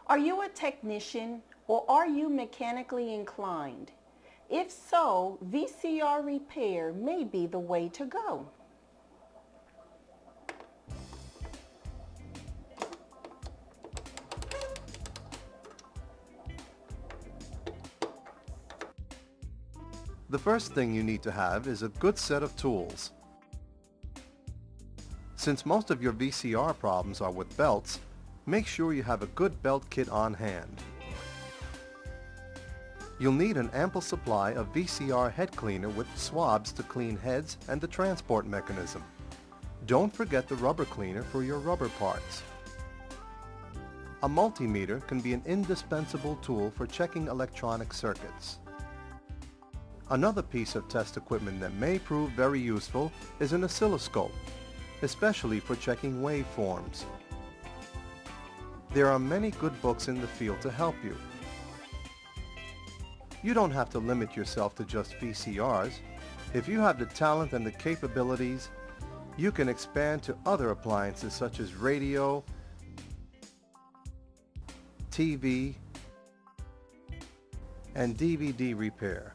Are you a technician or are you mechanically inclined? If so, VCR repair may be the way to go. The first thing you need to have is a good set of tools. Since most of your VCR problems are with belts, make sure you have a good belt kit on hand. You'll need an ample supply of VCR head cleaner with swabs to clean heads and the transport mechanism. Don't forget the rubber cleaner for your rubber parts. A multimeter can be an indispensable tool for checking electronic circuits. Another piece of test equipment that may prove very useful is an oscilloscope, especially for checking waveforms. There are many good books in the field to help you. You don't have to limit yourself to just VCRs. If you have the talent and the capabilities, you can expand to other appliances such as radio, TV, and DVD repair.